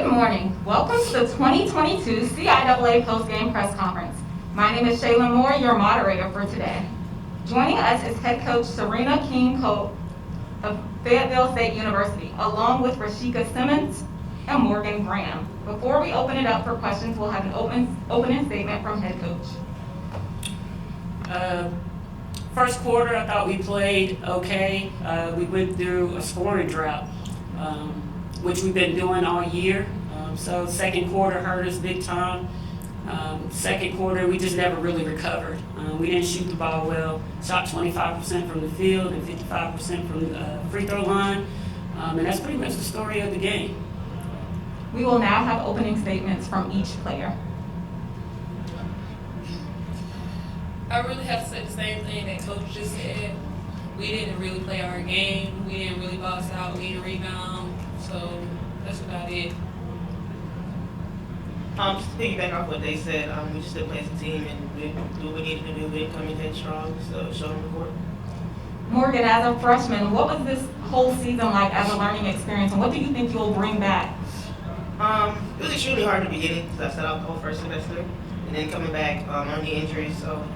Good morning. Welcome to the 2022 CIAA postgame press conference. My name is Shaylin Moore, your moderator for today. Joining us is head coach Serena King-Cope of Fayetteville State University, along with Rashika Simmons and Morgan Graham. Before we open it up for questions, we'll have an opening statement from head coach. First quarter, I thought we played okay. We went through a scoring drought, which we've been doing all year. So second quarter hurt us big time. Second quarter, we just never really recovered. We didn't shoot the ball well. Shot 25% from the field and 55% from the free throw line. And that's pretty much the story of the game. We will now have opening statements from each player. I really have to say the same thing that Coach just said. We didn't really play our game. We didn't really box out. We didn't rebound. So that's about it. Just to piggyback off what they said, we just didn't play as a team and we didn't do what we needed to do. We didn't come in that strong, so show them the court. Morgan, as a freshman, what was this whole season like as a learning experience, and what do you think you'll bring back? It was extremely hard in the beginning because I set out the whole first semester, and then coming back on the injuries. So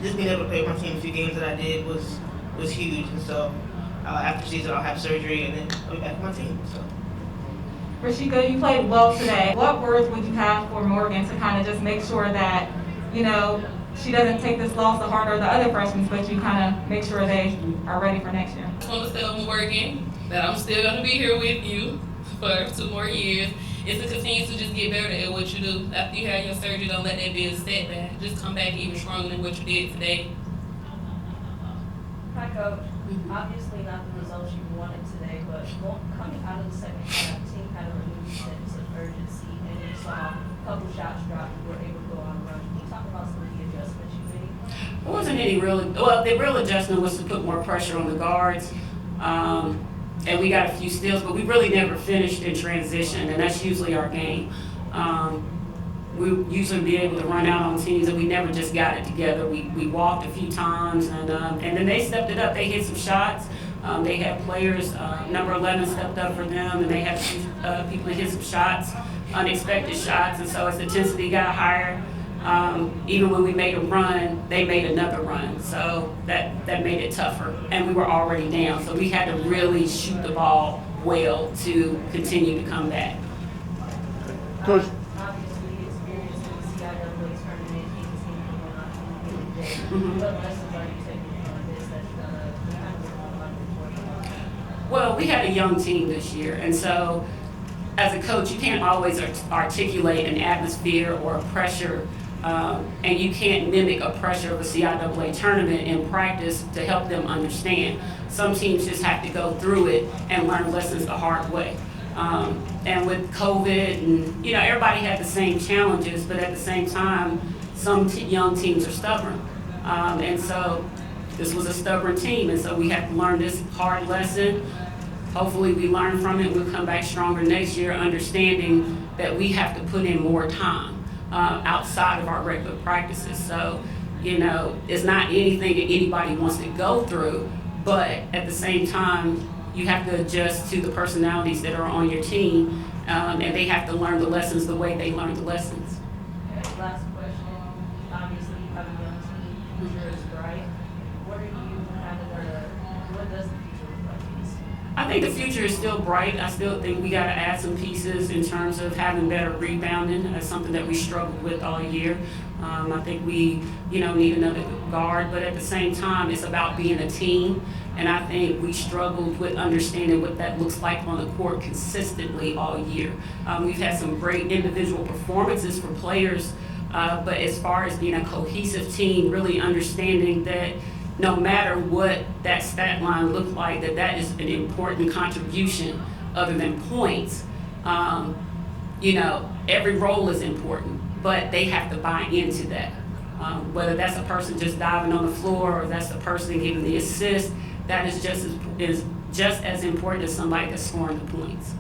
just being able to play with my team a few games that I did was huge. And so after season, I'll have surgery, and then I'll be back with my team. So. Rashika, you played well today. What words would you have for Morgan to kind of just make sure that, you know, she doesn't take this loss to heart or the other freshmen, but you kind of make sure they are ready for next year? I just want to tell Morgan that I'm still going to be here with you for 2 more years. It's to continue to just get better at what you do. After you had your surgery, don't let that be a setback. Just come back even stronger than what you did today. Hi, Coach. Obviously not the results you wanted today, but coming out of the second half, the team had a renewed sense of urgency, and you saw a couple shots drop. You were able to go on a run. Can you talk about some of the adjustments you made? There wasn't any the real adjustment was to put more pressure on the guards. And we got a few steals, but we really never finished in transition, and that's usually our game. We usually be able to run out on teams, and we never just got it together. We walked a few times, and then they stepped it up. They hit some shots. They had players, number 11 stepped up for them, and they had a few people that hit some shots, unexpected shots, and so as the intensity got higher, even when we made a run, they made another run. So that made it tougher, and we were already down. So we had to really shoot the ball well to continue to come back. Coach. Obviously, the experience with the CIAA tournament, what lessons are you taking from this that you're going to Well, we had a young team this year, and so as a coach, you can't always articulate an atmosphere or a pressure, and you can't mimic a pressure of a CIAA tournament in practice to help them understand. Some teams just have to go through it and learn lessons the hard way. And with COVID, and you know, everybody had the same challenges, but at the same time, some young teams are stubborn. And so this was a stubborn team, and so we had to learn this hard lesson. Hopefully we learn from it. We'll come back stronger next year, understanding that we have to put in more time outside of our regular practices. So, you know, it's not anything that anybody wants to go through, but at the same time, you have to adjust to the personalities that are on your team, and they have to learn the lessons the way they learn the lessons. Last question. Obviously, you have a young team. The future is bright. What does the future look like for this team? I think the future is still bright. I still think we got to add some pieces in terms of having better rebounding. That's something that we struggled with all year. I think we, need another guard, but at the same time, it's about being a team. And I think we struggled with understanding what that looks like on the court consistently all year. We've had some great individual performances for players, but as far as being a cohesive team, really understanding that no matter what that stat line looked like, that is an important contribution other than points. Every role is important, but they have to buy into that. Whether that's a person just diving on the floor or that's the person giving the assist, that is just as important as somebody that's scoring the points.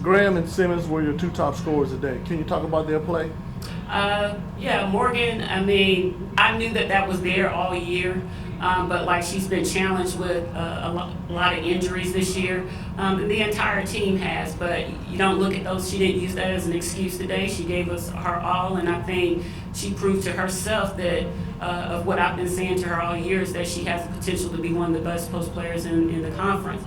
Graham and Simmons were your 2 top scorers today. Can you talk about their play? Yeah, Morgan, I mean, I knew that was there all year, but like she's been challenged with a lot of injuries this year. And the entire team has, but you don't look at those. She didn't use that as an excuse today. She gave us her all, and I think she proved to herself that of what I've been saying to her all year is that she has the potential to be one of the best post players in the conference.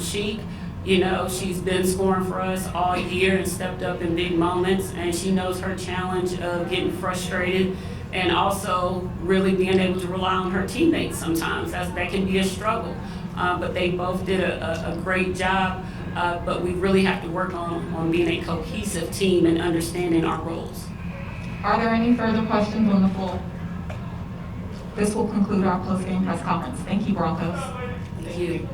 She's been scoring for us all year and stepped up in big moments, and she knows her challenge of getting frustrated and also really being able to rely on her teammates sometimes. That can be a struggle, but they both did a great job, but we really have to work on being a cohesive team and understanding our roles. Are there any further questions on the floor? This will conclude our post-game press conference. Thank you, Broncos. Thank you.